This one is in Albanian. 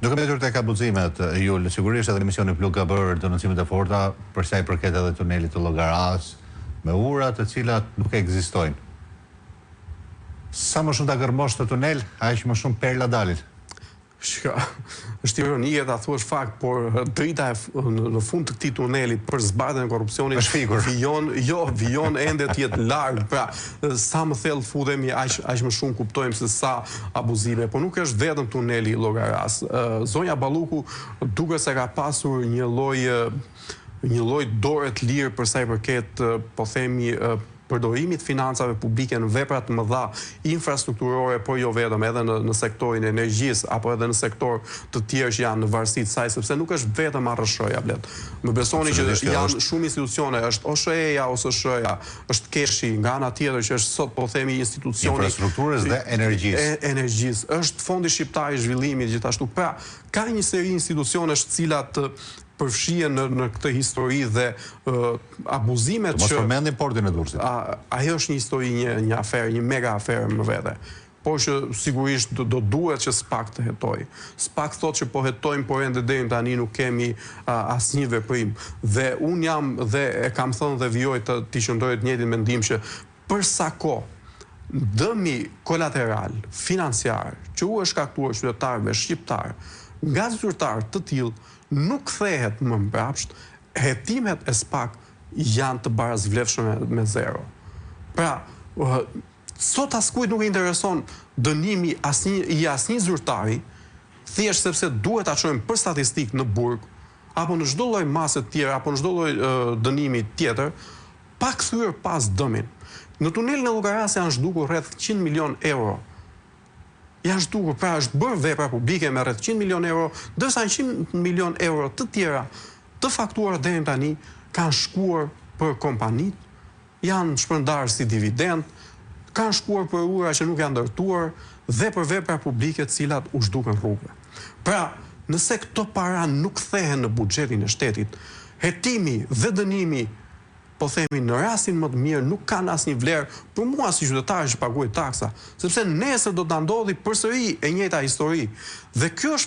Duke mbetur tek abuzimet, Jul, sigurisht edhe Misioni Blu ka bërë denoncimet e forta për sa i përket edhe tunelit të Llogaras, me ura të cilat nuk ekzistojnë. Sa më shumë ta gërmosh të tunel, aq më shumë perla dalin. Është ironie ta thuash fakt, por drita në fund të këtij tuneli për zbardhjen e korrupsionit vijon ende të jetë larg. Pra, sa më thellë futemi, aq më shumë kuptojmë se sa abuzime. Po nuk është vetëm tuneli i Llogaras. Zonja Balluku duket se ka pasur një lloj dore të lirë për sa i përket, po themi, përdorimit financave publike në vepra të mëdha infrastrukturore, por jo vetëm, edhe në sektorin e energjisë apo edhe në sektor të tjerë që janë në varësi të saj, sepse nuk është vetëm ARSH-ja, blet. Më besoni që janë shumë institucione, është OSHE-ja ose SHE-ja, është Keshi, nga ana tjetër që është sot, po themi, institucioni infrastrukturës dhe energjisë. Është Fondi Shqiptar i Zhvillimit gjithashtu. Pra, ka një seri institucionesh të cilat përfshihen në këtë histori dhe abuzimet që... Mos përmendim portin e Durrësit. Ajo është një histori, një aferë, një mega aferë më vete. Por që sigurisht do duhet që SPAK të hetoj. SPAK thot që po hetojmë, por ende deri tani nuk kemi asnjë veprim. Dhe unë jam dhe e kam thënë dhe vijoj të qëndroj të njëjtin mendim që për sa kohë dëmi kolateral, financiar, që u është shkaktuar qytetarëve shqiptar nga zyrtar të tillë nuk kthehet më mbrapsht, hetimet e SPAK janë të barazvlefshme me zero. Pra, sot askujt nuk e intereson dënimi i asnjë zyrtari, thjesht sepse duhet ta çojmë për statistikë në burg, apo në çdo lloj mase të tjera, apo në çdo lloj dënimi tjetër, pa kthyer pas dëmin. Në tunelin e Llogaras janë zhdukur rreth 100 milion euro. Janë zhdukur, pra është bërë vepra publike me rreth 100 milion euro, ndërsa 100 milion euro të tjera të faktuara deri tani kanë shkuar për kompanit, janë shpërndarë si dividend, kanë shkuar për ura që nuk janë ndërtuar dhe për vepra publike të cilat u zhdukën rrugëve. Pra, nëse këto para nuk kthehen në buxhetin e shtetit, hetimi dhe dënimi, po themi, në rastin më të mirë nuk kanë asnjë vlerë për mua si qytetar që paguaj taksa, sepse nesër do të ndodhi përsëri e njëjta histori. Dhe kjo është